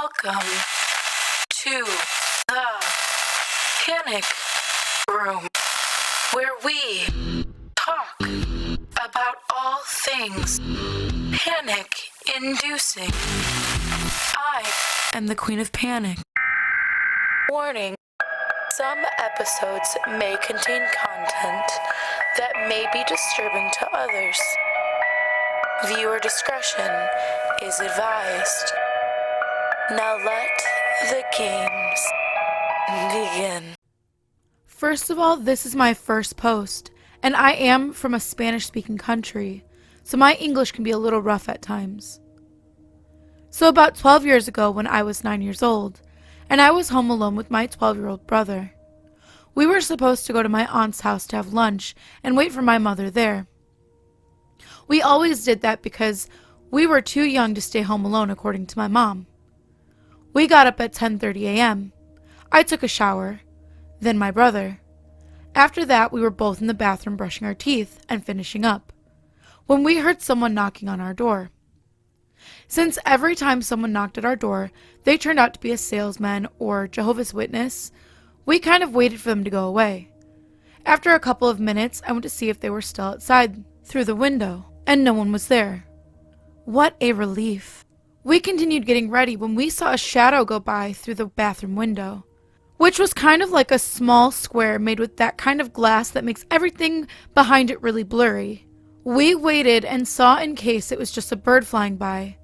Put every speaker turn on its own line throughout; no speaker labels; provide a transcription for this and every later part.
Welcome to the Panic Room, where we talk about all things panic-inducing. I am the Queen of Panic. Warning, some episodes may contain content that may be disturbing to others. Viewer discretion is advised. Now let the games begin.
First of all, this is my first post, and I am from a Spanish-speaking country, so my English can be a little rough at times. So about 12 years ago, when I was 9 years old, and I was home alone with my 12-year-old brother, we were supposed to go to my aunt's house to have lunch and wait for my mother there. We always did that because we were too young to stay home alone, according to my mom. We got up at 10:30 a.m. I took a shower, then my brother. After that, we were both in the bathroom brushing our teeth and finishing up, when we heard someone knocking on our door. Since every time someone knocked at our door, they turned out to be a salesman or Jehovah's Witness, we kind of waited for them to go away. After a couple of minutes, I went to see if they were still outside through the window, and no one was there. What a relief. We continued getting ready when we saw a shadow go by through the bathroom window, which was kind of like a small square made with that kind of glass that makes everything behind it really blurry. We waited and saw in case it was just a bird flying by,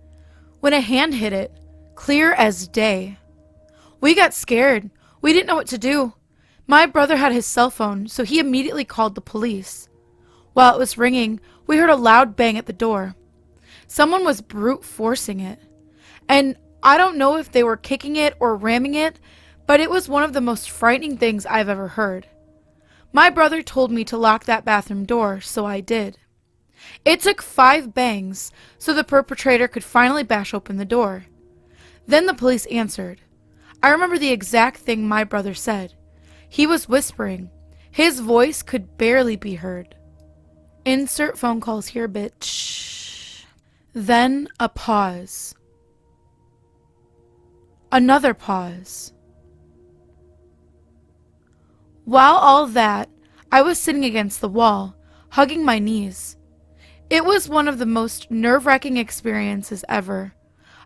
when a hand hit it, clear as day. We got scared. We didn't know what to do. My brother had his cell phone, so he immediately called the police. While it was ringing, we heard a loud bang at the door. Someone was brute forcing it. And I don't know if they were kicking it or ramming it, but it was one of the most frightening things I've ever heard. My brother told me to lock that bathroom door, so I did. It took 5 bangs so the perpetrator could finally bash open the door. Then the police answered. I remember the exact thing my brother said. He was whispering. His voice could barely be heard. Insert phone calls here, bitch. Then a pause. Another pause. While all that, I was sitting against the wall, hugging my knees. It was one of the most nerve-wracking experiences ever.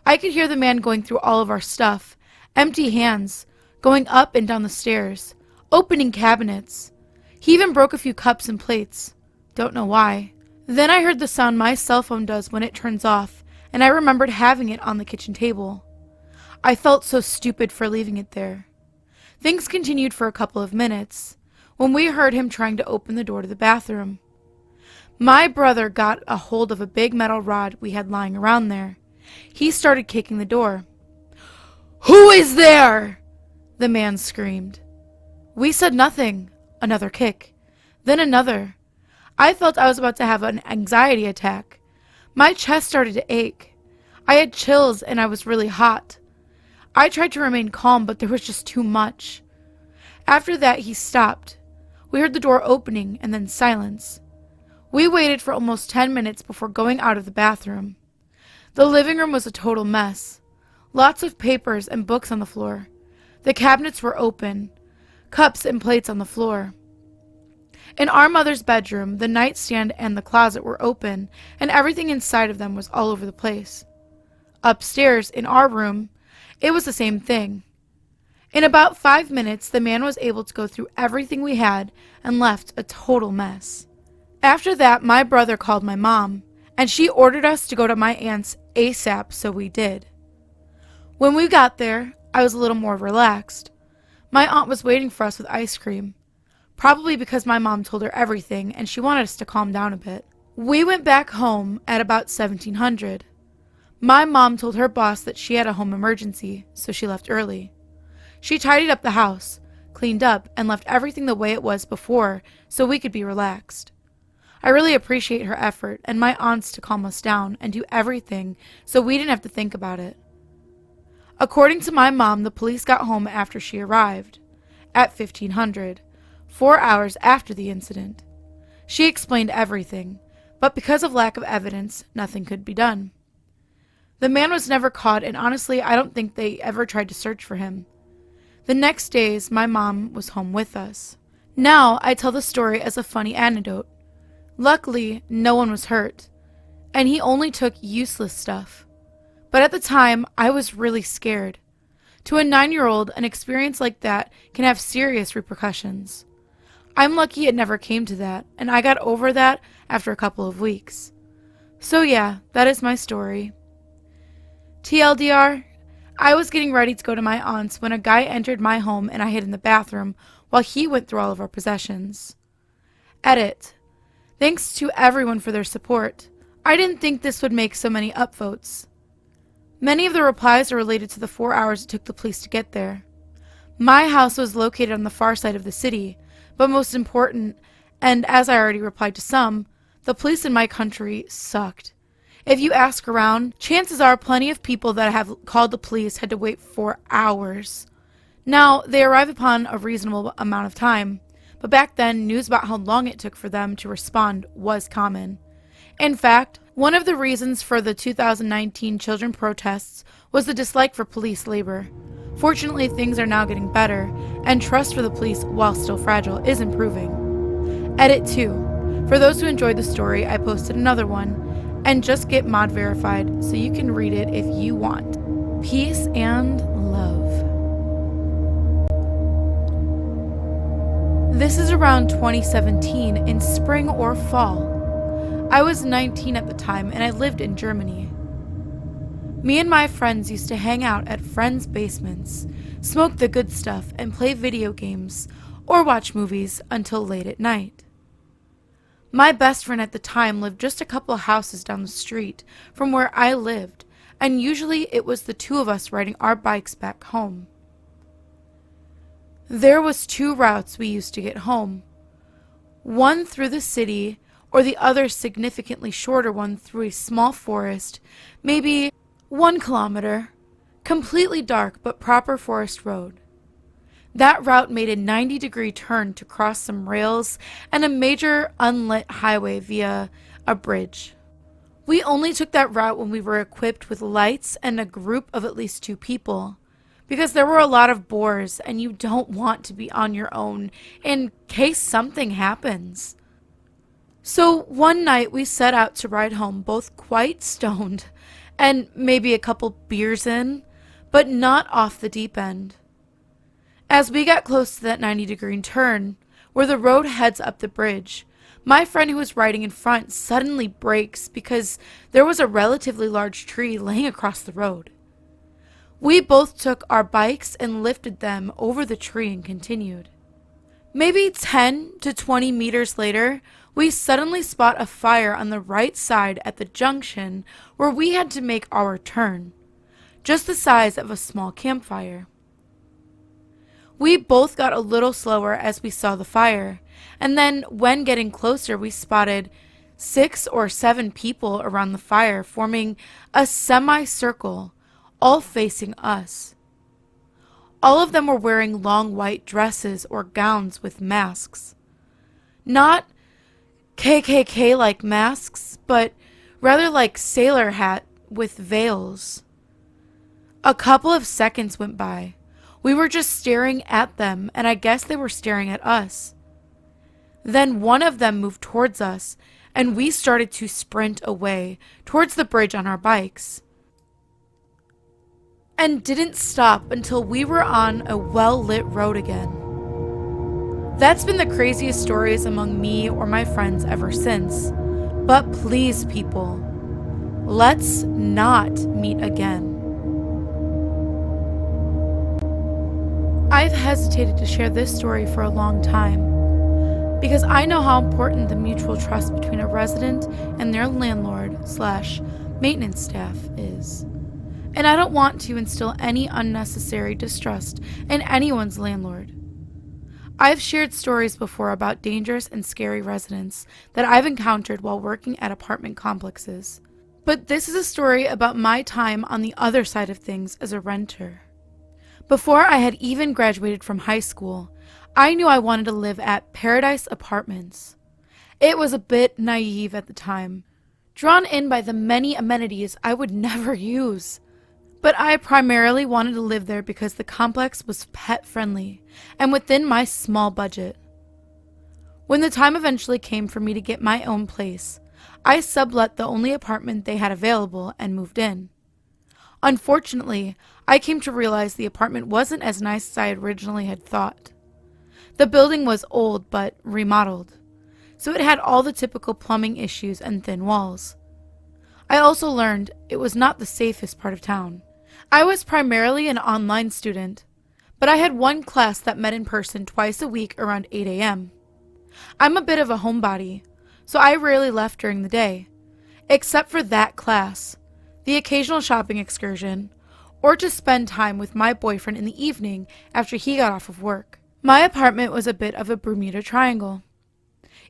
I could hear the man going through all of our stuff, empty hands, going up and down the stairs, opening cabinets. He even broke a few cups and plates. Don't know why. Then I heard the sound my cell phone does when it turns off, and I remembered having it on the kitchen table. I felt so stupid for leaving it there. Things continued for a couple of minutes, when we heard him trying to open the door to the bathroom. My brother got a hold of a big metal rod we had lying around there. He started kicking the door. "Who is there?" the man screamed. We said nothing. Another kick. Then another. I felt I was about to have an anxiety attack. My chest started to ache. I had chills and I was really hot. I tried to remain calm, but there was just too much. After that, he stopped. We heard the door opening and then silence. We waited for almost 10 minutes before going out of the bathroom. The living room was a total mess. Lots of papers and books on the floor. The cabinets were open. Cups and plates on the floor. In our mother's bedroom, the nightstand and the closet were open, and everything inside of them was all over the place. Upstairs, in our room, it was the same thing. In about 5 minutes, the man was able to go through everything we had and left a total mess. After that, my brother called my mom, and she ordered us to go to my aunt's ASAP, so we did. When we got there, I was a little more relaxed. My aunt was waiting for us with ice cream, probably because my mom told her everything and she wanted us to calm down a bit. We went back home at about 1700. My mom told her boss that she had a home emergency, so she left early. She tidied up the house, cleaned up, and left everything the way it was before so we could be relaxed. I really appreciate her effort and my aunts to calm us down and do everything so we didn't have to think about it. According to my mom, the police got home after she arrived, at 1500, 4 hours after the incident. She explained everything, but because of lack of evidence, nothing could be done. The man was never caught, and honestly, I don't think they ever tried to search for him. The next days, my mom was home with us. Now, I tell the story as a funny anecdote. Luckily, no one was hurt, and he only took useless stuff. But at the time, I was really scared. To a 9-year-old, an experience like that can have serious repercussions. I'm lucky it never came to that, and I got over that after a couple of weeks. So yeah, that is my story. TLDR, I was getting ready to go to my aunt's when a guy entered my home and I hid in the bathroom while he went through all of our possessions. Edit. Thanks to everyone for their support. I didn't think this would make so many upvotes. Many of the replies are related to the 4 hours it took the police to get there. My house was located on the far side of the city, but most important, and as I already replied to some, the police in my country sucked. If you ask around, chances are plenty of people that have called the police had to wait for hours. Now, they arrive upon a reasonable amount of time, but back then, news about how long it took for them to respond was common. In fact, one of the reasons for the 2019 children protests was the dislike for police labor. Fortunately, things are now getting better, and trust for the police, while still fragile, is improving. Edit 2. For those who enjoyed the story, I posted another one, and just get mod verified so you can read it if you want. Peace and love. This is around 2017 in spring or fall. I was 19 at the time and I lived in Germany. Me and my friends used to hang out at friends' basements, smoke the good stuff, and play video games or watch movies until late at night. My best friend at the time lived just a couple of houses down the street from where I lived, and usually it was the two of us riding our bikes back home. There was 2 routes we used to get home. One through the city, or the other significantly shorter one through a small forest, maybe 1 kilometer, completely dark but proper forest road. That route made a 90-degree turn to cross some rails and a major unlit highway via a bridge. We only took that route when we were equipped with lights and a group of at least 2 people, because there were a lot of boars and you don't want to be on your own in case something happens. So one night we set out to ride home, both quite stoned and maybe a couple beers in, but not off the deep end. As we got close to that 90-degree turn, where the road heads up the bridge, my friend who was riding in front suddenly brakes because there was a relatively large tree laying across the road. We both took our bikes and lifted them over the tree and continued. Maybe 10 to 20 meters later, we suddenly spot a fire on the right side at the junction where we had to make our turn, just the size of a small campfire. We both got a little slower as we saw the fire, and then when getting closer we spotted 6 or 7 people around the fire forming a semicircle, all facing us. All of them were wearing long white dresses or gowns with masks. Not KKK-like masks, but rather like sailor hat with veils. A couple of seconds went by. We were just staring at them, and I guess they were staring at us. Then one of them moved towards us, and we started to sprint away towards the bridge on our bikes. And didn't stop until we were on a well-lit road again. That's been the craziest stories among me or my friends ever since. But please, people, let's not meet again. I've hesitated to share this story for a long time because I know how important the mutual trust between a resident and their landlord/maintenance staff is. And I don't want to instill any unnecessary distrust in anyone's landlord. I've shared stories before about dangerous and scary residents that I've encountered while working at apartment complexes. But this is a story about my time on the other side of things as a renter. Before I had even graduated from high school, I knew I wanted to live at Paradise Apartments. It was a bit naive at the time. drawn in by the many amenities I would never use. But I primarily wanted to live there because the complex was pet-friendly and within my small budget. When the time eventually came for me to get my own place, I sublet the only apartment they had available and moved in. Unfortunately, I came to realize the apartment wasn't as nice as I originally had thought. The building was old but remodeled, so it had all the typical plumbing issues and thin walls. I also learned it was not the safest part of town. I was primarily an online student, but I had one class that met in person twice a week around 8 a.m. I'm a bit of a homebody, so I rarely left during the day, except for that class, the occasional shopping excursion, or to spend time with my boyfriend in the evening after he got off of work. My apartment was a bit of a Bermuda Triangle.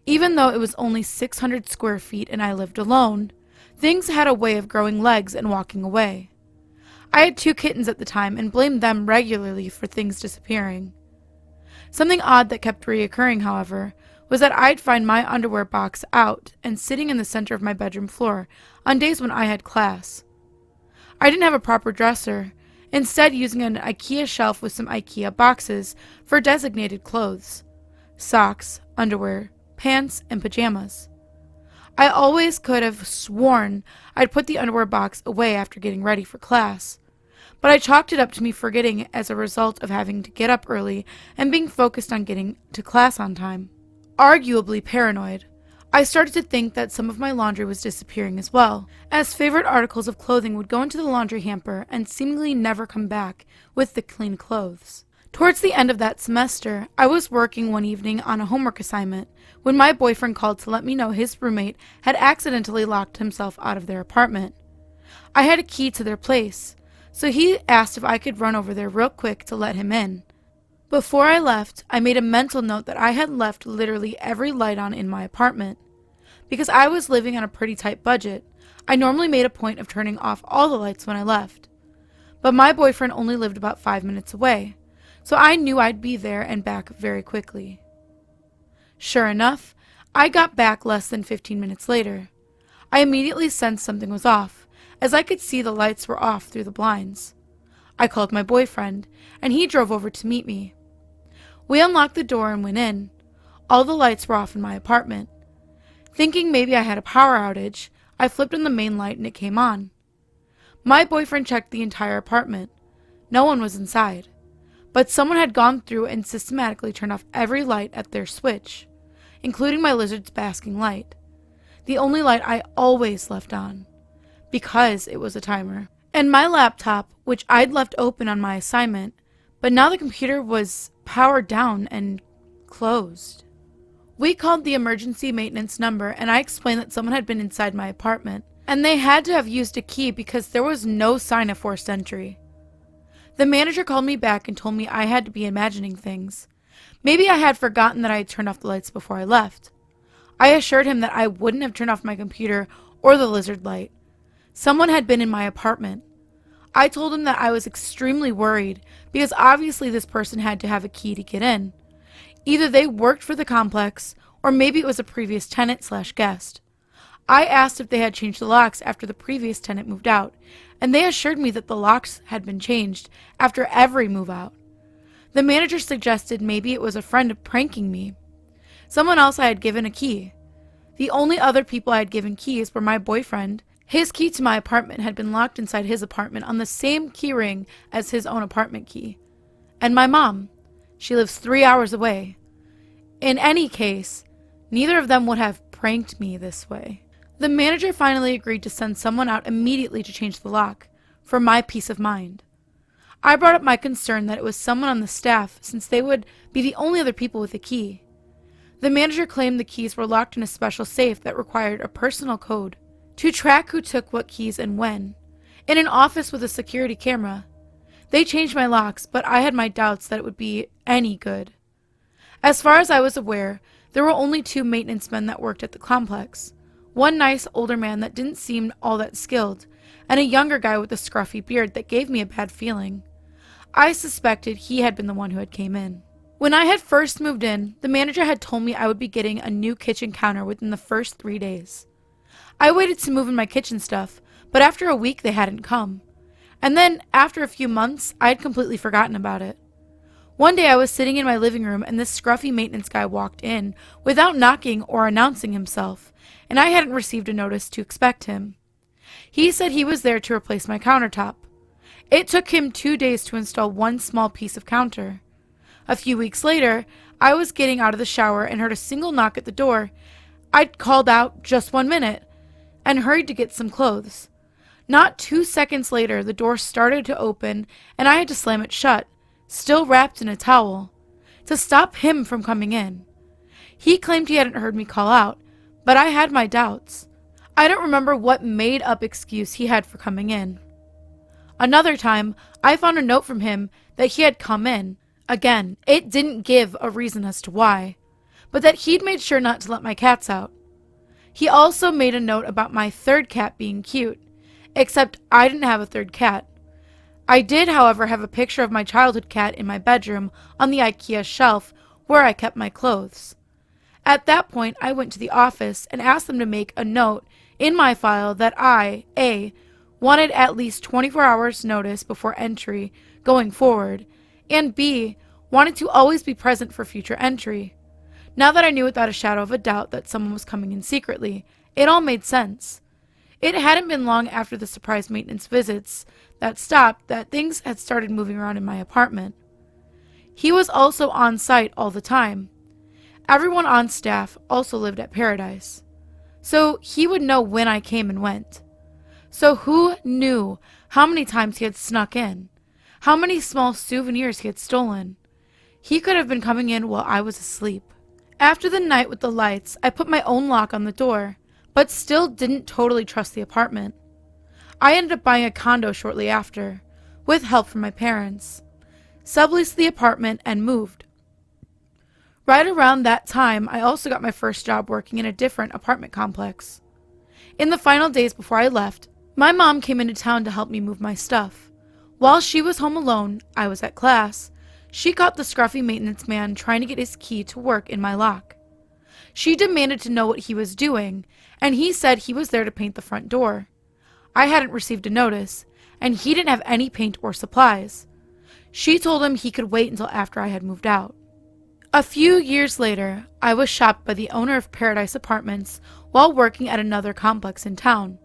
Even though it was only 600 square feet and I lived alone, things had a way of growing legs and walking away. I had 2 kittens at the time and blamed them regularly for things disappearing. Something odd that kept reoccurring, however, was that I'd find my underwear box out and sitting in the center of my bedroom floor on days when I had class. I didn't have a proper dresser, instead using an IKEA shelf with some IKEA boxes for designated clothes, socks, underwear, pants, and pajamas. I always could have sworn I'd put the underwear box away after getting ready for class, but I chalked it up to me forgetting as a result of having to get up early and being focused on getting to class on time. Arguably paranoid, I started to think that some of my laundry was disappearing as well, as favorite articles of clothing would go into the laundry hamper and seemingly never come back with the clean clothes. Towards the end of that semester, I was working one evening on a homework assignment when my boyfriend called to let me know his roommate had accidentally locked himself out of their apartment. I had a key to their place, so he asked if I could run over there real quick to let him in. Before I left, I made a mental note that I had left literally every light on in my apartment. Because I was living on a pretty tight budget, I normally made a point of turning off all the lights when I left. But my boyfriend only lived about 5 minutes away, so I knew I'd be there and back very quickly. Sure enough, I got back less than 15 minutes later. I immediately sensed something was off, as I could see the lights were off through the blinds. I called my boyfriend, and he drove over to meet me. We unlocked the door and went in. All the lights were off in my apartment. Thinking maybe I had a power outage, I flipped on the main light and it came on. My boyfriend checked the entire apartment. No one was inside, but someone had gone through and systematically turned off every light at their switch, including my lizard's basking light, the only light I always left on, because it was a timer, and my laptop, which I'd left open on my assignment, but now the computer was powered down and closed. We called the emergency maintenance number and I explained that someone had been inside my apartment, and they had to have used a key because there was no sign of forced entry. The manager called me back and told me I had to be imagining things. Maybe I had forgotten that I had turned off the lights before I left. I assured him that I wouldn't have turned off my computer or the lizard light. Someone had been in my apartment. I told him that I was extremely worried because obviously this person had to have a key to get in. Either they worked for the complex or maybe it was a previous tenant/guest. I asked if they had changed the locks after the previous tenant moved out, and they assured me that the locks had been changed after every move out. The manager suggested maybe it was a friend pranking me. Someone else I had given a key. The only other people I had given keys were my boyfriend. His key to my apartment had been locked inside his apartment on the same key ring as his own apartment key. And my mom. She lives 3 hours away. In any case, neither of them would have pranked me this way. The manager finally agreed to send someone out immediately to change the lock, for my peace of mind. I brought up my concern that it was someone on the staff, since they would be the only other people with a key. The manager claimed the keys were locked in a special safe that required a personal code to track who took what keys and when, in an office with a security camera. They changed my locks, but I had my doubts that it would be any good. As far as I was aware, there were only 2 maintenance men that worked at the complex. One nice older man that didn't seem all that skilled, and a younger guy with a scruffy beard that gave me a bad feeling. I suspected he had been the one who had came in. When I had first moved in, the manager had told me I would be getting a new kitchen counter within the first 3 days. I waited to move in my kitchen stuff, but after a week they hadn't come. And then, after a few months, I had completely forgotten about it. One day I was sitting in my living room and this scruffy maintenance guy walked in without knocking or announcing himself, and I hadn't received a notice to expect him. He said he was there to replace my countertop. It took him 2 days to install one small piece of counter. A few weeks later, I was getting out of the shower and heard a single knock at the door. I'd called out, "Just 1 minute," and hurried to get some clothes. Not 2 seconds later, the door started to open, and I had to slam it shut, still wrapped in a towel, to stop him from coming in. He claimed he hadn't heard me call out, but I had my doubts. I don't remember what made-up excuse he had for coming in. Another time, I found a note from him that he had come in. Again, it didn't give a reason as to why, but that he'd made sure not to let my cats out. He also made a note about my third cat being cute, except I didn't have a third cat. I did, however, have a picture of my childhood cat in my bedroom on the IKEA shelf where I kept my clothes. At that point, I went to the office and asked them to make a note in my file that I, A, wanted at least 24 hours notice before entry going forward, and B, wanted to always be present for future entry. Now that I knew without a shadow of a doubt that someone was coming in secretly, it all made sense. It hadn't been long after the surprise maintenance visits that stopped that things had started moving around in my apartment. He was also on site all the time. Everyone on staff also lived at Paradise, so he would know when I came and went. So who knew how many times he had snuck in? How many small souvenirs he had stolen? He could have been coming in while I was asleep. After the night with the lights, I put my own lock on the door, but still didn't totally trust the apartment. I ended up buying a condo shortly after, with help from my parents, subleased the apartment, and moved. Right around that time, I also got my first job working in a different apartment complex. In the final days before I left, my mom came into town to help me move my stuff. While she was home alone, I was at class. She caught the scruffy maintenance man trying to get his key to work in my lock. She demanded to know what he was doing, and he said he was there to paint the front door. I hadn't received a notice, and he didn't have any paint or supplies. She told him he could wait until after I had moved out. A few years later, I was shopped by the owner of Paradise Apartments while working at another complex in town,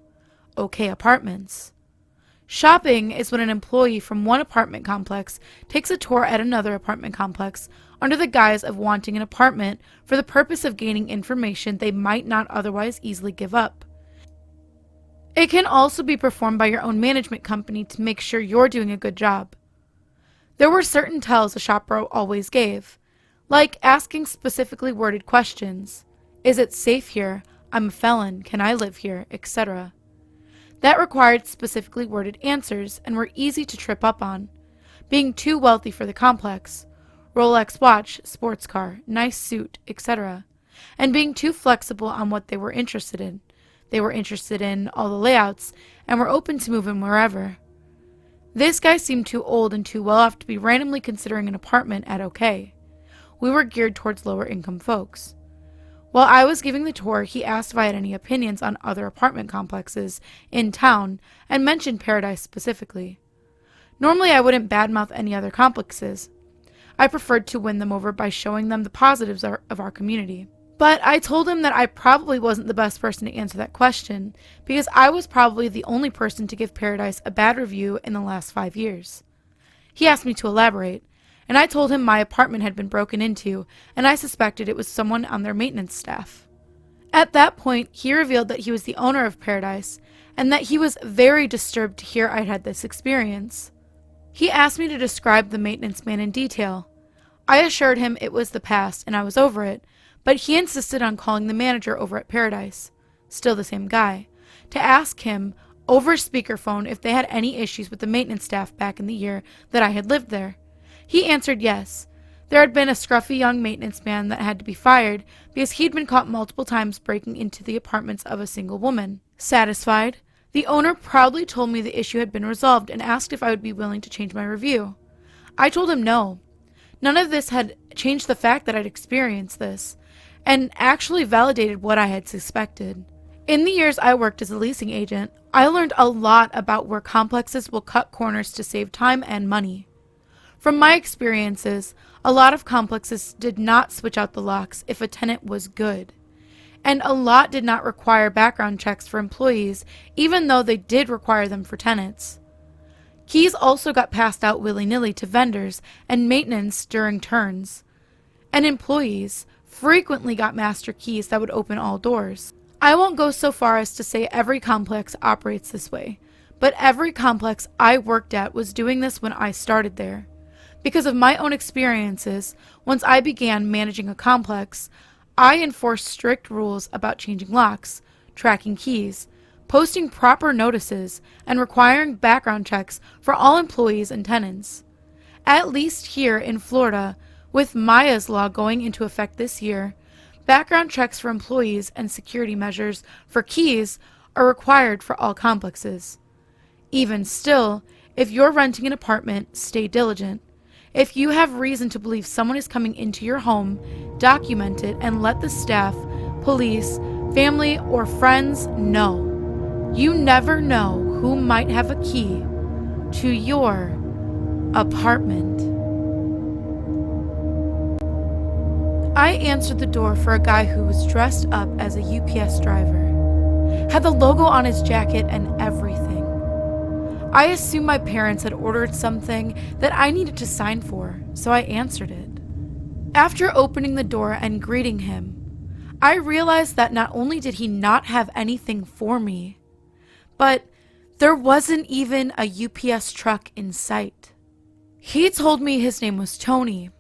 OK Apartments. Shopping is when an employee from one apartment complex takes a tour at another apartment complex under the guise of wanting an apartment for the purpose of gaining information they might not otherwise easily give up. It can also be performed by your own management company to make sure you're doing a good job. There were certain tells a shopper always gave, like asking specifically worded questions. Is it safe here? I'm a felon. Can I live here? Etc. That required specifically worded answers and were easy to trip up on. Being too wealthy for the complex, Rolex watch, sports car, nice suit, etc. And being too flexible on what they were interested in. They were interested in all the layouts and were open to moving wherever. This guy seemed too old and too well off to be randomly considering an apartment at OK. We were geared towards lower income folks. While I was giving the tour, he asked if I had any opinions on other apartment complexes in town and mentioned Paradise specifically. Normally I wouldn't badmouth any other complexes. I preferred to win them over by showing them the positives of our community. But I told him that I probably wasn't the best person to answer that question because I was probably the only person to give Paradise a bad review in the last 5 years. He asked me to elaborate, and I told him my apartment had been broken into, and I suspected it was someone on their maintenance staff. At that point, he revealed that he was the owner of Paradise, and that he was very disturbed to hear I'd had this experience. He asked me to describe the maintenance man in detail. I assured him it was the past and I was over it, but he insisted on calling the manager over at Paradise, still the same guy, to ask him over speakerphone if they had any issues with the maintenance staff back in the year that I had lived there. He answered yes. There had been a scruffy young maintenance man that had to be fired because he'd been caught multiple times breaking into the apartments of a single woman. Satisfied, the owner proudly told me the issue had been resolved and asked if I would be willing to change my review. I told him no. None of this had changed the fact that I'd experienced this, and actually validated what I had suspected. In the years I worked as a leasing agent, I learned a lot about where complexes will cut corners to save time and money. From my experiences, a lot of complexes did not switch out the locks if a tenant was good. And a lot did not require background checks for employees, even though they did require them for tenants. Keys also got passed out willy-nilly to vendors and maintenance during turns. And employees frequently got master keys that would open all doors. I won't go so far as to say every complex operates this way, but every complex I worked at was doing this when I started there. Because of my own experiences, once I began managing a complex, I enforced strict rules about changing locks, tracking keys, posting proper notices, and requiring background checks for all employees and tenants. At least here in Florida, with Maya's law going into effect this year, background checks for employees and security measures for keys are required for all complexes. Even still, if you're renting an apartment, stay diligent. If you have reason to believe someone is coming into your home, document it and let the staff, police, family, or friends know. You never know who might have a key to your apartment. I answered the door for a guy who was dressed up as a UPS driver, had the logo on his jacket and everything. I assumed my parents had ordered something that I needed to sign for, so I answered it. After opening the door and greeting him, I realized that not only did he not have anything for me, but there wasn't even a UPS truck in sight. He told me his name was Tony,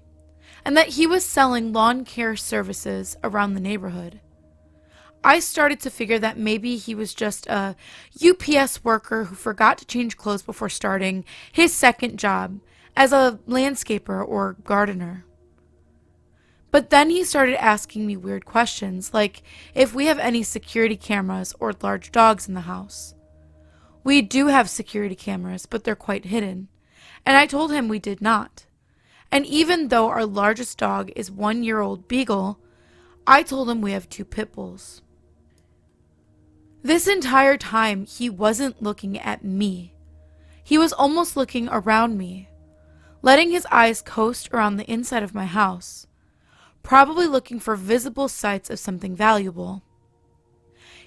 and that he was selling lawn care services around the neighborhood. I started to figure that maybe he was just a UPS worker who forgot to change clothes before starting his second job as a landscaper or gardener. But then he started asking me weird questions, like if we have any security cameras or large dogs in the house. We do have security cameras, but they're quite hidden, and I told him we did not. And even though our largest dog is 1-year-old Beagle, I told him we have 2 pit bulls. This entire time, he wasn't looking at me. He was almost looking around me, letting his eyes coast around the inside of my house, probably looking for visible sights of something valuable.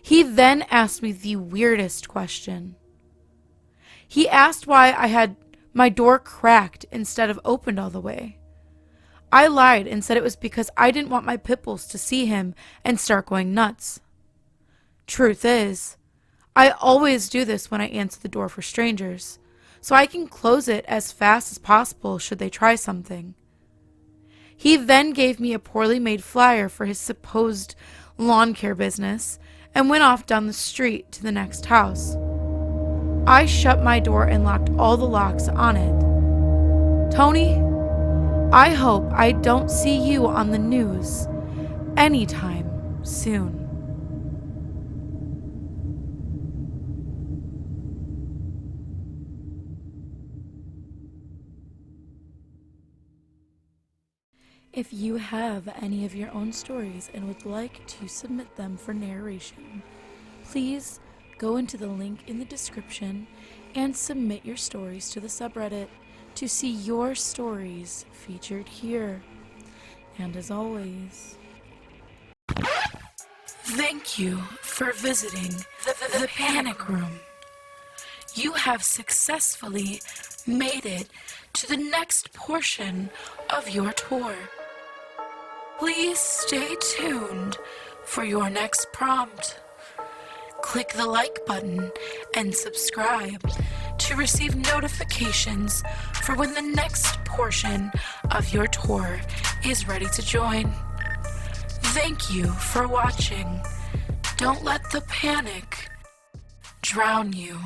He then asked me the weirdest question. He asked why I had my door cracked instead of opened all the way. I lied and said it was because I didn't want my pit bulls to see him and start going nuts. Truth is, I always do this when I answer the door for strangers, so I can close it as fast as possible should they try something. He then gave me a poorly made flyer for his supposed lawn care business and went off down the street to the next house. I shut my door and locked all the locks on it. Tony, I hope I don't see you on the news anytime soon. If you have any of your own stories and would like to submit them for narration, please go into the link in the description and submit your stories to the subreddit to see your stories featured here. And as always, thank you for visiting the Panic Room. You have successfully made it to the next portion of your tour. Please stay tuned for your next prompt. Click the like button and subscribe to receive notifications for when the next portion of your tour is ready to join. Thank you for watching. Don't let the panic drown you.